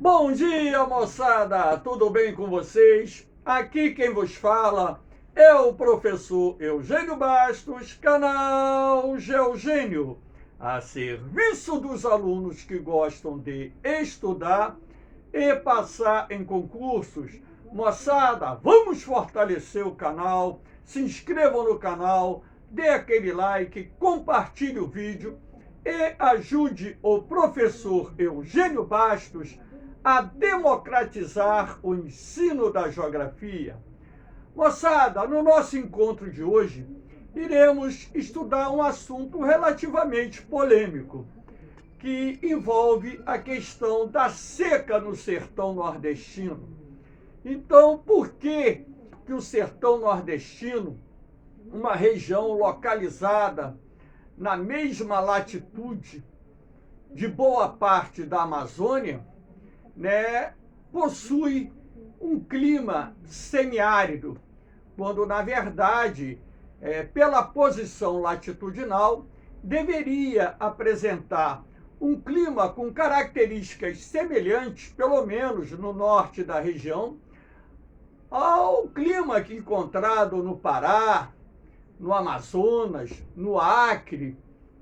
Bom dia, moçada! Tudo bem com vocês? Aqui quem vos fala é o professor Eugênio Bastos, canal Geogênio, a serviço dos alunos que gostam de estudar e passar em concursos. Moçada, vamos fortalecer o canal, se inscrevam no canal, dê aquele like, compartilhe o vídeo e ajude o professor Eugênio Bastos a democratizar o ensino da geografia. Moçada, no nosso encontro de hoje, iremos estudar um assunto relativamente polêmico, que envolve a questão da seca no sertão nordestino. Então, por que o sertão nordestino, uma região localizada na mesma latitude de boa parte da Amazônia, possui um clima semiárido, quando, na verdade, pela posição latitudinal, deveria apresentar um clima com características semelhantes, pelo menos no norte da região, ao clima que encontrado no Pará, no Amazonas, no Acre,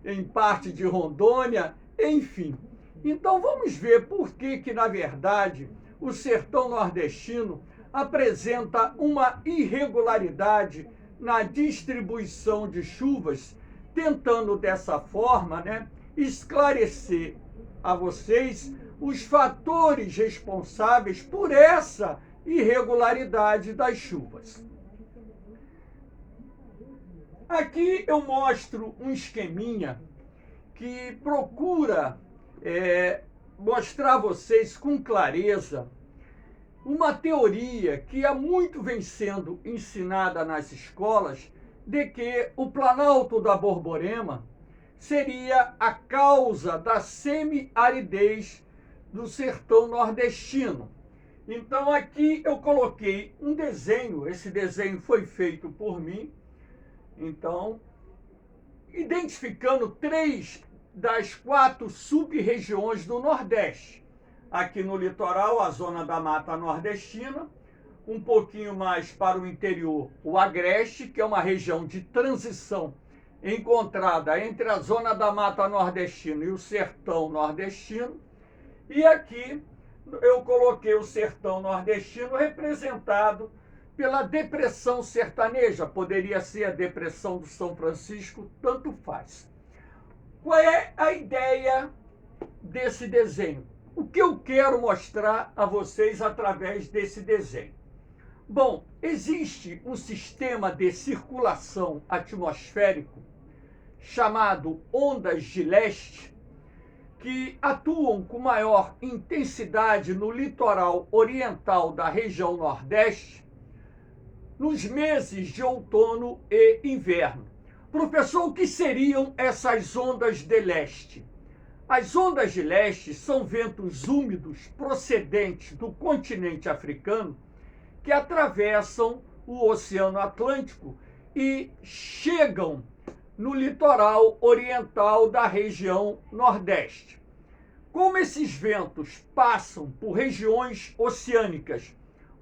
em parte de Rondônia, enfim. Então vamos ver por que, na verdade, o sertão nordestino apresenta uma irregularidade na distribuição de chuvas, tentando dessa forma, esclarecer a vocês os fatores responsáveis por essa irregularidade das chuvas. Aqui eu mostro um esqueminha que procura mostrar a vocês com clareza uma teoria que há muito vem sendo ensinada nas escolas, de que o Planalto da Borborema seria a causa da semi-aridez do sertão nordestino. Então aqui eu coloquei um desenho, esse desenho foi feito por mim, então, identificando 3 das 4 sub-regiões do Nordeste. Aqui no litoral, a zona da Mata Nordestina, um pouquinho mais para o interior, o Agreste, que é uma região de transição encontrada entre a zona da Mata Nordestina e o sertão nordestino. E aqui eu coloquei o sertão nordestino representado pela depressão sertaneja, poderia ser a depressão do São Francisco, tanto faz. Qual é a ideia desse desenho? O que eu quero mostrar a vocês através desse desenho? Bom, existe um sistema de circulação atmosférico chamado ondas de leste, que atuam com maior intensidade no litoral oriental da região Nordeste, nos meses de outono e inverno. Professor, o que seriam essas ondas de leste? As ondas de leste são ventos úmidos procedentes do continente africano que atravessam o Oceano Atlântico e chegam no litoral oriental da região Nordeste. Como esses ventos passam por regiões oceânicas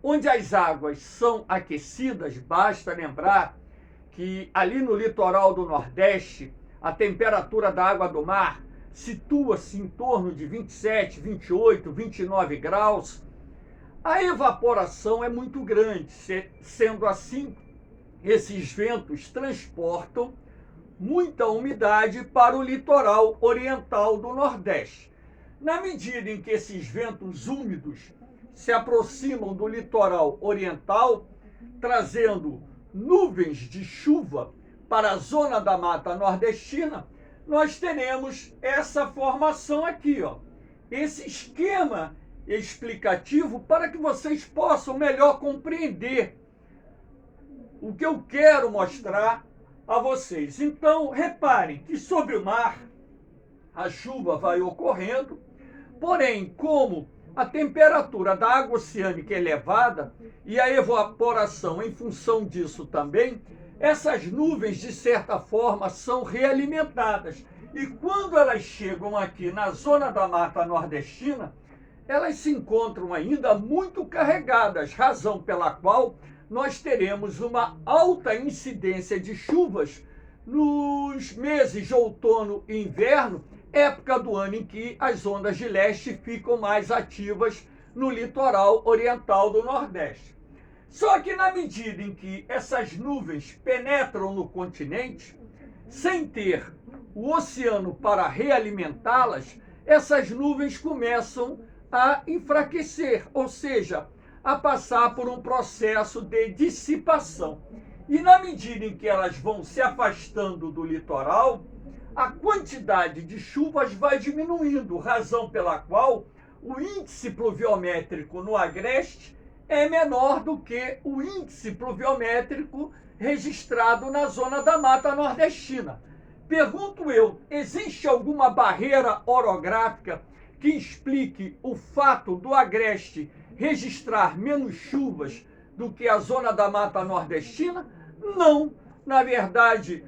onde as águas são aquecidas, basta lembrar que ali no litoral do Nordeste, a temperatura da água do mar situa-se em torno de 27, 28, 29 graus. A evaporação é muito grande, sendo assim, esses ventos transportam muita umidade para o litoral oriental do Nordeste. Na medida em que esses ventos úmidos se aproximam do litoral oriental, trazendo nuvens de chuva para a zona da Mata Nordestina, nós teremos essa formação aqui, esse esquema explicativo para que vocês possam melhor compreender o que eu quero mostrar a vocês. Então, reparem que sobre o mar a chuva vai ocorrendo, porém, como a temperatura da água oceânica é elevada e a evaporação em função disso também, essas nuvens, de certa forma, são realimentadas. E quando elas chegam aqui na zona da Mata Nordestina, elas se encontram ainda muito carregadas, razão pela qual nós teremos uma alta incidência de chuvas nos meses de outono e inverno, época do ano em que as ondas de leste ficam mais ativas no litoral oriental do Nordeste. Só que na medida em que essas nuvens penetram no continente, sem ter o oceano para realimentá-las, essas nuvens começam a enfraquecer, ou seja, a passar por um processo de dissipação. E na medida em que elas vão se afastando do litoral, a quantidade de chuvas vai diminuindo, razão pela qual o índice pluviométrico no agreste é menor do que o índice pluviométrico registrado na zona da Mata Nordestina. Pergunto eu, existe alguma barreira orográfica que explique o fato do agreste registrar menos chuvas do que a zona da Mata Nordestina? Não. Na verdade,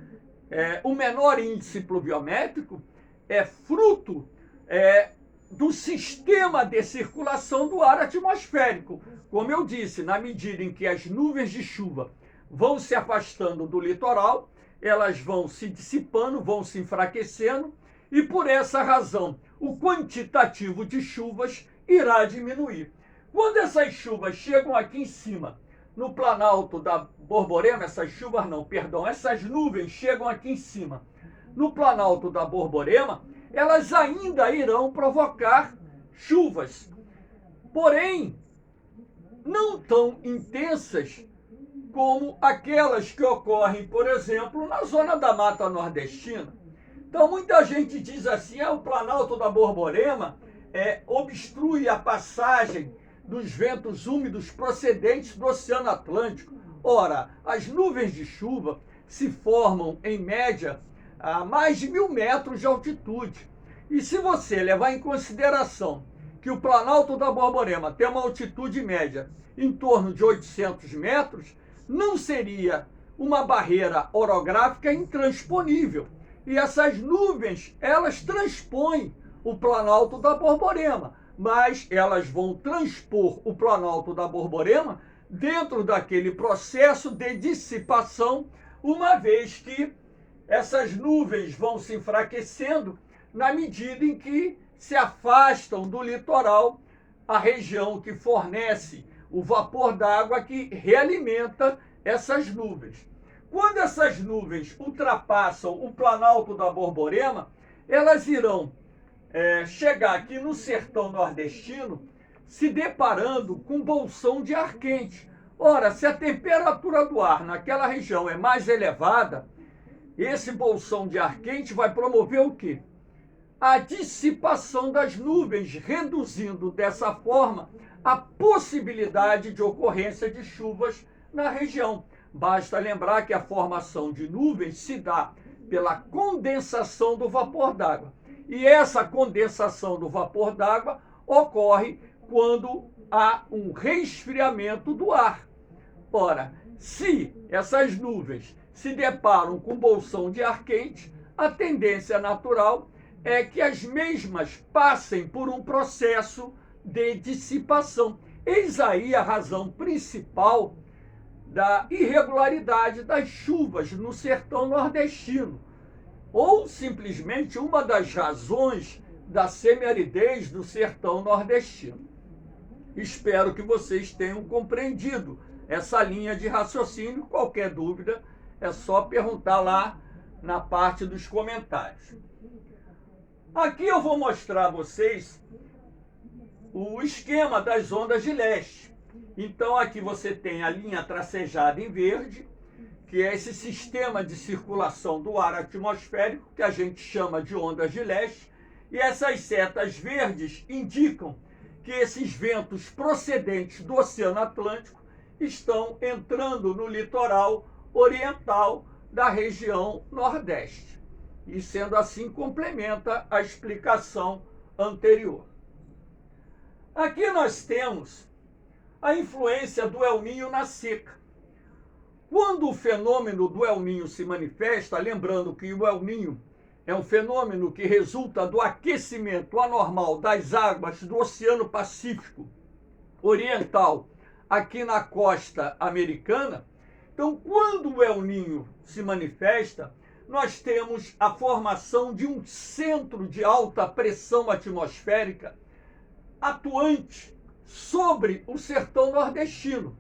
o menor índice pluviométrico é fruto do sistema de circulação do ar atmosférico. Como eu disse, na medida em que as nuvens de chuva vão se afastando do litoral, elas vão se dissipando, vão se enfraquecendo, e por essa razão o quantitativo de chuvas irá diminuir. Quando essas chuvas chegam aqui em cima, no Planalto da Borborema, essas nuvens chegam aqui em cima, no Planalto da Borborema, elas ainda irão provocar chuvas, porém não tão intensas como aquelas que ocorrem, por exemplo, na zona da Mata Nordestina. Então muita gente diz assim, o Planalto da Borborema obstrui a passagem dos ventos úmidos procedentes do Oceano Atlântico. Ora, as nuvens de chuva se formam, em média, a mais de 1.000 metros de altitude. E se você levar em consideração que o Planalto da Borborema tem uma altitude média em torno de 800 metros, não seria uma barreira orográfica intransponível. E essas nuvens, elas transpõem o Planalto da Borborema, mas elas vão transpor o Planalto da Borborema dentro daquele processo de dissipação, uma vez que essas nuvens vão se enfraquecendo na medida em que se afastam do litoral, a região que fornece o vapor d'água que realimenta essas nuvens. Quando essas nuvens ultrapassam o Planalto da Borborema, elas irão chegar aqui no sertão nordestino, se deparando com bolsão de ar quente. Ora, se a temperatura do ar naquela região é mais elevada, esse bolsão de ar quente vai promover o quê? A dissipação das nuvens, reduzindo dessa forma a possibilidade de ocorrência de chuvas na região. Basta lembrar que a formação de nuvens se dá pela condensação do vapor d'água. E essa condensação do vapor d'água ocorre quando há um resfriamento do ar. Ora, se essas nuvens se deparam com bolsão de ar quente, a tendência natural é que as mesmas passem por um processo de dissipação. Eis aí a razão principal da irregularidade das chuvas no sertão nordestino, ou simplesmente uma das razões da semiaridez do sertão nordestino. Espero que vocês tenham compreendido essa linha de raciocínio. Qualquer dúvida é só perguntar lá na parte dos comentários. Aqui eu vou mostrar a vocês o esquema das ondas de leste. Então aqui você tem a linha tracejada em verde, que é esse sistema de circulação do ar atmosférico, que a gente chama de ondas de leste, e essas setas verdes indicam que esses ventos procedentes do Oceano Atlântico estão entrando no litoral oriental da região Nordeste. E sendo assim, complementa a explicação anterior. Aqui nós temos a influência do El Niño na seca. Quando o fenômeno do El Niño se manifesta, lembrando que o El Niño É um fenômeno que resulta do aquecimento anormal das águas do Oceano Pacífico Oriental aqui na costa americana. Então, quando o El Niño se manifesta, nós temos a formação de um centro de alta pressão atmosférica atuante sobre o sertão nordestino.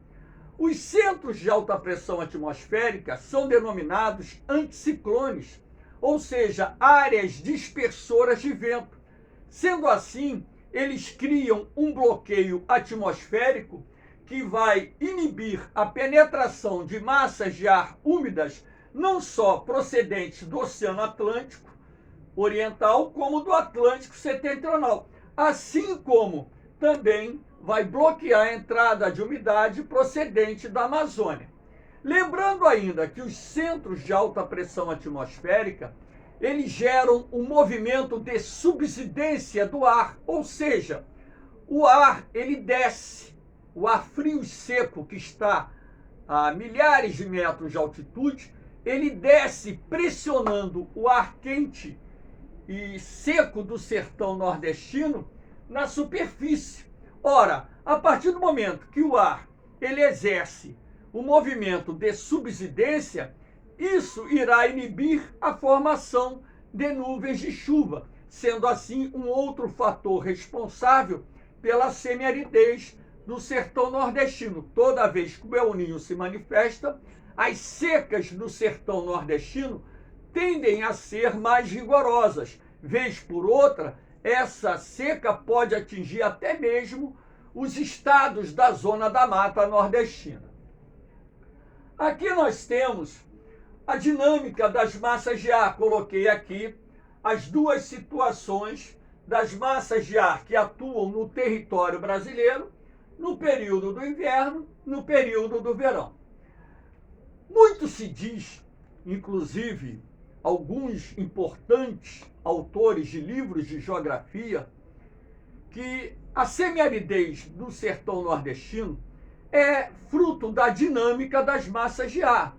Os centros de alta pressão atmosférica são denominados anticiclones, ou seja, áreas dispersoras de vento. Sendo assim, eles criam um bloqueio atmosférico que vai inibir a penetração de massas de ar úmidas, não só procedentes do Oceano Atlântico Oriental, como do Atlântico Setentrional, assim como também vai bloquear a entrada de umidade procedente da Amazônia. Lembrando ainda que os centros de alta pressão atmosférica, eles geram um movimento de subsidência do ar, ou seja, o ar ele desce, o ar frio e seco que está a milhares de metros de altitude, ele desce pressionando o ar quente e seco do sertão nordestino na superfície. Ora, a partir do momento que o ar ele exerce o movimento de subsidência, isso irá inibir a formação de nuvens de chuva, sendo assim um outro fator responsável pela semiaridez do sertão nordestino. Toda vez que o El Niño se manifesta, as secas do sertão nordestino tendem a ser mais rigorosas. Vez por outra, essa seca pode atingir até mesmo os estados da zona da mata nordestina. Aqui nós temos a dinâmica das massas de ar. Coloquei aqui as duas situações das massas de ar que atuam no território brasileiro no período do inverno, no período do verão. Muito se diz, inclusive alguns importantes autores de livros de geografia, que a semiaridez do sertão nordestino é fruto da dinâmica das massas de ar.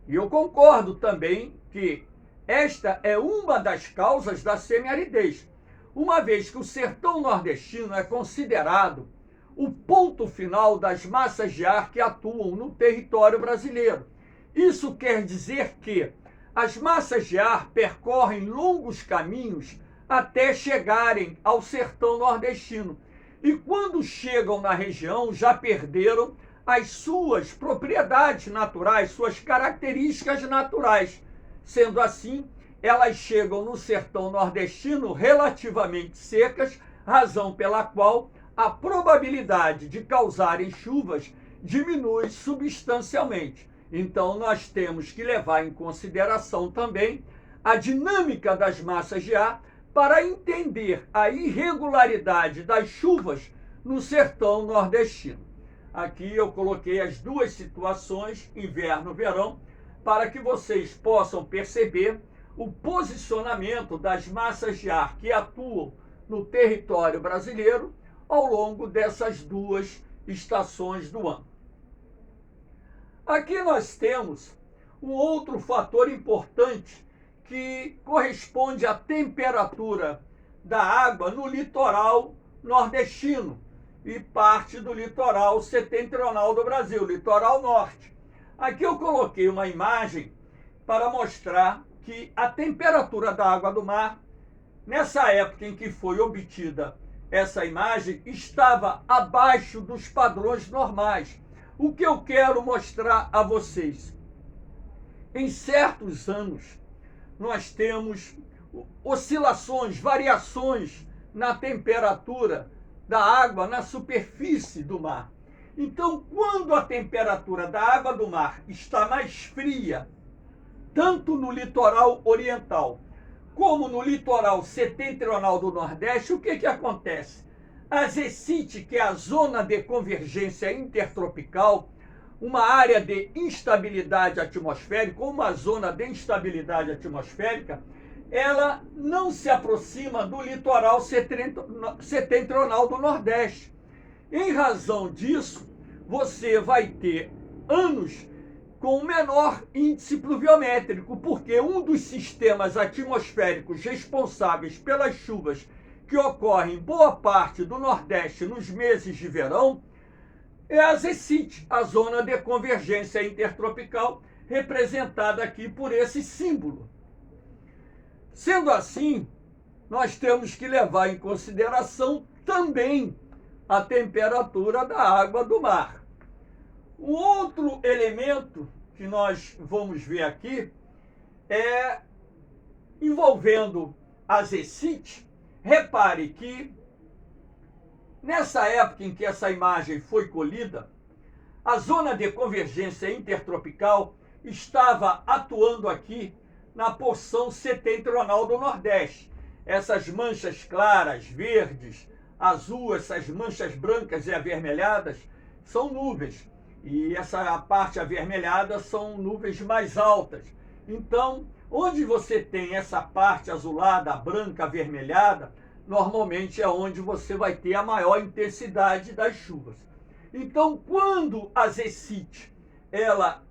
E eu concordo também que esta é uma das causas da semiaridez, uma vez que o sertão nordestino é considerado o ponto final das massas de ar que atuam no território brasileiro. Isso quer dizer que as massas de ar percorrem longos caminhos até chegarem ao sertão nordestino. E quando chegam na região, já perderam as suas propriedades naturais, suas características naturais. Sendo assim, elas chegam no sertão nordestino relativamente secas, razão pela qual a probabilidade de causarem chuvas diminui substancialmente. Então, nós temos que levar em consideração também a dinâmica das massas de ar para entender a irregularidade das chuvas no sertão nordestino. Aqui eu coloquei as duas situações, inverno e verão, para que vocês possam perceber o posicionamento das massas de ar que atuam no território brasileiro ao longo dessas duas estações do ano. Aqui nós temos um outro fator importante que corresponde à temperatura da água no litoral nordestino e parte do litoral setentrional do Brasil, litoral norte. Aqui eu coloquei uma imagem para mostrar que a temperatura da água do mar, nessa época em que foi obtida essa imagem, estava abaixo dos padrões normais. O que eu quero mostrar a vocês? Em certos anos, nós temos oscilações, variações na temperatura da água na superfície do mar. Então, quando a temperatura da água do mar está mais fria, tanto no litoral oriental como no litoral setentrional do Nordeste, o que acontece? A ZECIT, que é a zona de convergência intertropical, uma área de instabilidade atmosférica, uma zona de instabilidade atmosférica, ela não se aproxima do litoral setentrional do Nordeste. Em razão disso, você vai ter anos com o menor índice pluviométrico, porque um dos sistemas atmosféricos responsáveis pelas chuvas que ocorrem em boa parte do Nordeste nos meses de verão é a ZECIT, a Zona de Convergência Intertropical, representada aqui por esse símbolo. Sendo assim, nós temos que levar em consideração também a temperatura da água do mar. Um outro elemento que nós vamos ver aqui é envolvendo a ZECIT. Repare que nessa época em que essa imagem foi colhida, a zona de convergência intertropical estava atuando aqui na porção setentrional do Nordeste. Essas manchas claras, verdes, azul, essas manchas brancas e avermelhadas são nuvens. E essa parte avermelhada são nuvens mais altas. Então, onde você tem essa parte azulada, branca, avermelhada, normalmente é onde você vai ter a maior intensidade das chuvas. Então, quando a ZECIT ela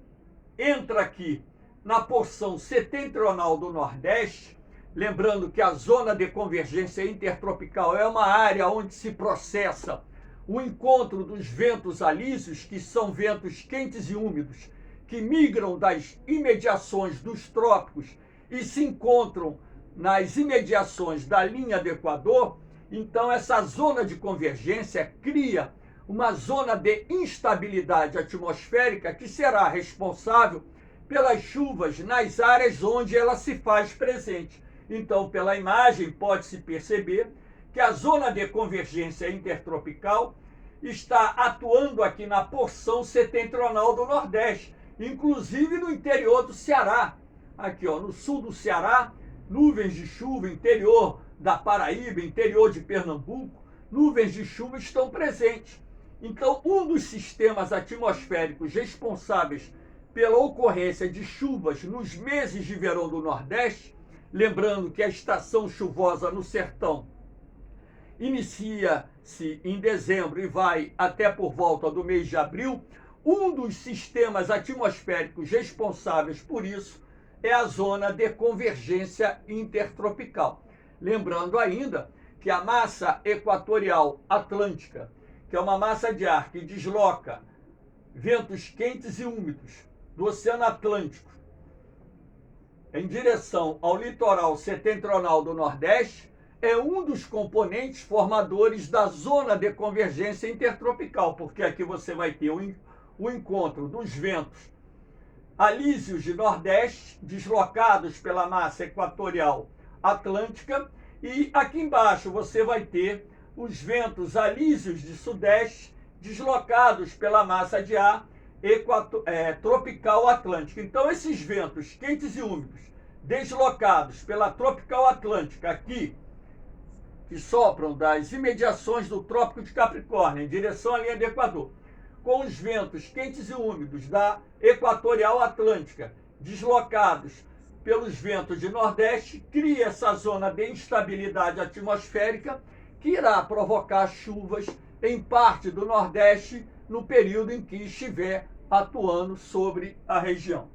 entra aqui na porção setentrional do Nordeste, lembrando que a zona de convergência intertropical é uma área onde se processa o encontro dos ventos alísios, que são ventos quentes e úmidos, que migram das imediações dos trópicos e se encontram nas imediações da linha do Equador. Então, essa zona de convergência cria uma zona de instabilidade atmosférica que será responsável pelas chuvas nas áreas onde ela se faz presente. Então, pela imagem, pode-se perceber que a zona de convergência intertropical está atuando aqui na porção setentrional do Nordeste, inclusive no interior do Ceará. Aqui, ó, no sul do Ceará, nuvens de chuva, interior da Paraíba, interior de Pernambuco, nuvens de chuva estão presentes. Então, um dos sistemas atmosféricos responsáveis pela ocorrência de chuvas nos meses de verão do Nordeste, lembrando que a estação chuvosa no sertão inicia-se em dezembro e vai até por volta do mês de abril, um dos sistemas atmosféricos responsáveis por isso é a zona de convergência intertropical. Lembrando ainda que a massa equatorial atlântica, que é uma massa de ar que desloca ventos quentes e úmidos do Oceano Atlântico em direção ao litoral setentrional do Nordeste, é um dos componentes formadores da zona de convergência intertropical, porque aqui você vai ter o encontro dos ventos alísios de Nordeste, deslocados pela massa equatorial atlântica, e aqui embaixo você vai ter os ventos alísios de Sudeste, deslocados pela massa de ar tropical atlântica. Então, esses ventos quentes e úmidos, deslocados pela tropical atlântica aqui, que sopram das imediações do Trópico de Capricórnio, em direção à linha do Equador, com os ventos quentes e úmidos da equatorial atlântica, deslocados pelos ventos de Nordeste, cria essa zona de instabilidade atmosférica que irá provocar chuvas em parte do Nordeste no período em que estiver atuando sobre a região.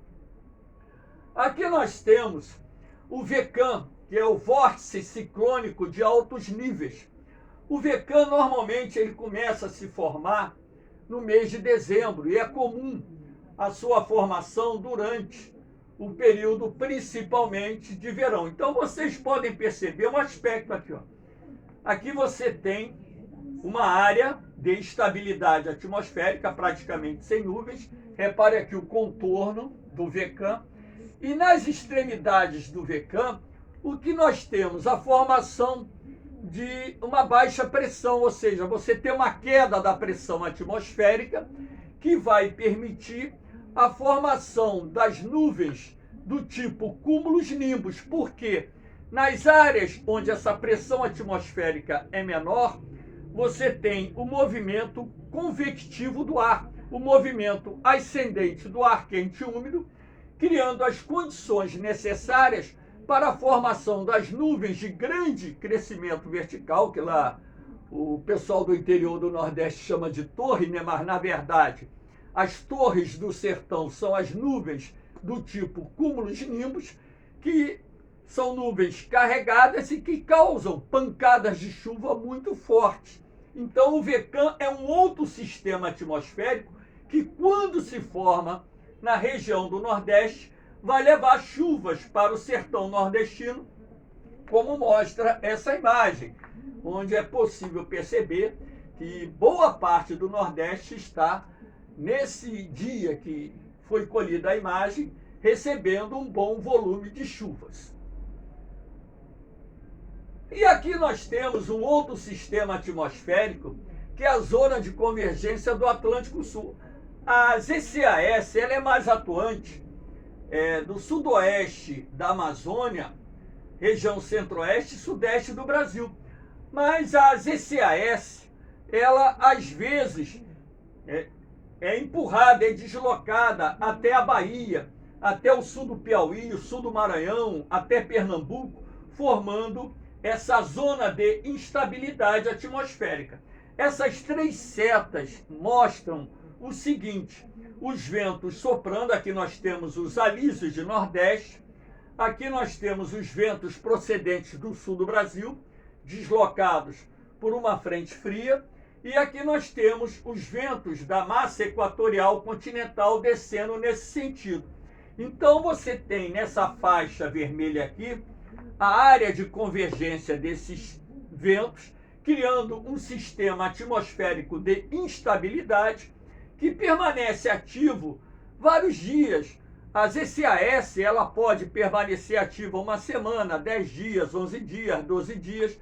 Aqui nós temos o VECAM, que é o vórtice ciclônico de altos níveis. O VECAM normalmente ele começa a se formar no mês de dezembro e é comum a sua formação durante o período principalmente de verão. Então vocês podem perceber um aspecto aqui, ó. Aqui você tem uma área de instabilidade atmosférica praticamente sem nuvens. Repare aqui o contorno do VECAM. E nas extremidades do VECAM, o que nós temos? A formação de uma baixa pressão, ou seja, você tem uma queda da pressão atmosférica que vai permitir a formação das nuvens do tipo cúmulos-nimbus. Por quê? Nas áreas onde essa pressão atmosférica é menor, você tem o movimento convectivo do ar, o movimento ascendente do ar quente e úmido, criando as condições necessárias para a formação das nuvens de grande crescimento vertical, que lá o pessoal do interior do Nordeste chama de torre, né? Mas na verdade As torres do sertão são as nuvens do tipo cúmulos-nimbus, que são nuvens carregadas e que causam pancadas de chuva muito fortes. Então, o VECAM é um outro sistema atmosférico que, quando se forma na região do Nordeste, vai levar chuvas para o sertão nordestino, como mostra essa imagem, onde é possível perceber que boa parte do Nordeste está, nesse dia que foi colhida a imagem, recebendo um bom volume de chuvas. E aqui nós temos um outro sistema atmosférico, que é a zona de convergência do Atlântico Sul. A ZCAS ela é mais atuante do sudoeste da Amazônia, região centro-oeste e sudeste do Brasil. Mas a ZCAS, ela às vezes é empurrada, é deslocada até a Bahia, até o sul do Piauí, o sul do Maranhão, até Pernambuco, formando essa zona de instabilidade atmosférica. Essas três setas mostram o seguinte: os ventos soprando, aqui nós temos os alísios de Nordeste, aqui nós temos os ventos procedentes do sul do Brasil, deslocados por uma frente fria, e aqui nós temos os ventos da massa equatorial continental descendo nesse sentido. Então você tem nessa faixa vermelha aqui a área de convergência desses ventos, criando um sistema atmosférico de instabilidade que permanece ativo vários dias. A ZCAS ela pode permanecer ativa uma semana, 10 dias, 11 dias, 12 dias.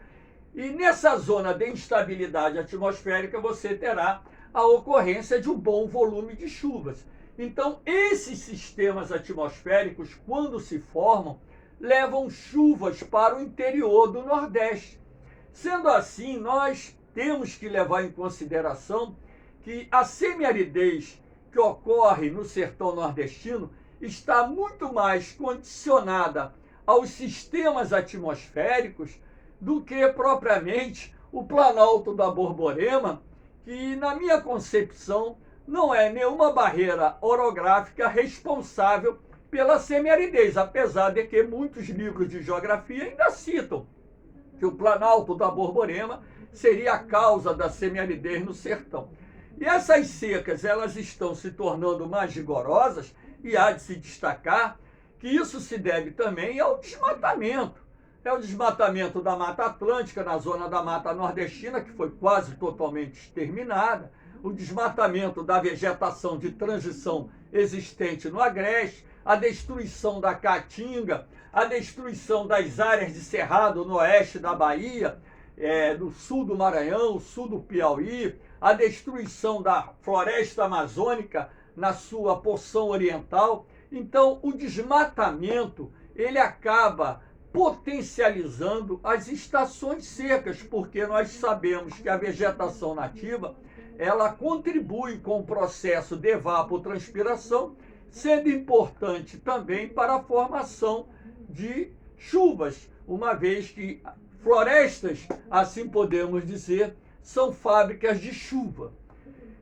E nessa zona de instabilidade atmosférica você terá a ocorrência de um bom volume de chuvas. Então, esses sistemas atmosféricos, quando se formam, levam chuvas para o interior do Nordeste. Sendo assim, nós temos que levar em consideração que a semiaridez que ocorre no sertão nordestino está muito mais condicionada aos sistemas atmosféricos do que propriamente o Planalto da Borborema, que, na minha concepção, não é nenhuma barreira orográfica responsável pela semiaridez, apesar de que muitos livros de geografia ainda citam que o Planalto da Borborema seria a causa da semiaridez no sertão. E essas secas, elas estão se tornando mais rigorosas, e há de se destacar que isso se deve também ao desmatamento. É o desmatamento da Mata Atlântica, na zona da Mata Nordestina, que foi quase totalmente exterminada, o desmatamento da vegetação de transição existente no Agreste, a destruição da Caatinga, a destruição das áreas de cerrado no oeste da Bahia, no sul do Maranhão, sul do Piauí, a destruição da floresta amazônica na sua porção oriental. Então, o desmatamento, ele acaba potencializando as estações secas, porque nós sabemos que a vegetação nativa, ela contribui com o processo de evapotranspiração, sendo importante também para a formação de chuvas, uma vez que florestas, assim podemos dizer, são fábricas de chuva.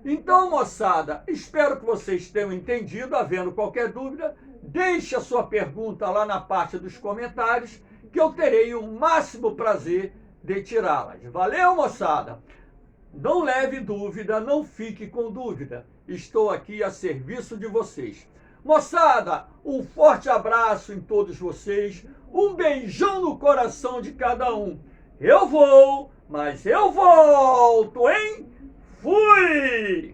Então, moçada, espero que vocês tenham entendido. Havendo qualquer dúvida, deixe a sua pergunta lá na parte dos comentários, que eu terei o máximo prazer de tirá-las. Valeu, moçada! Não leve dúvida, não fique com dúvida. Estou aqui a serviço de vocês. Moçada, um forte abraço em todos vocês, um beijão no coração de cada um. Eu vou, mas eu volto, hein? Fui!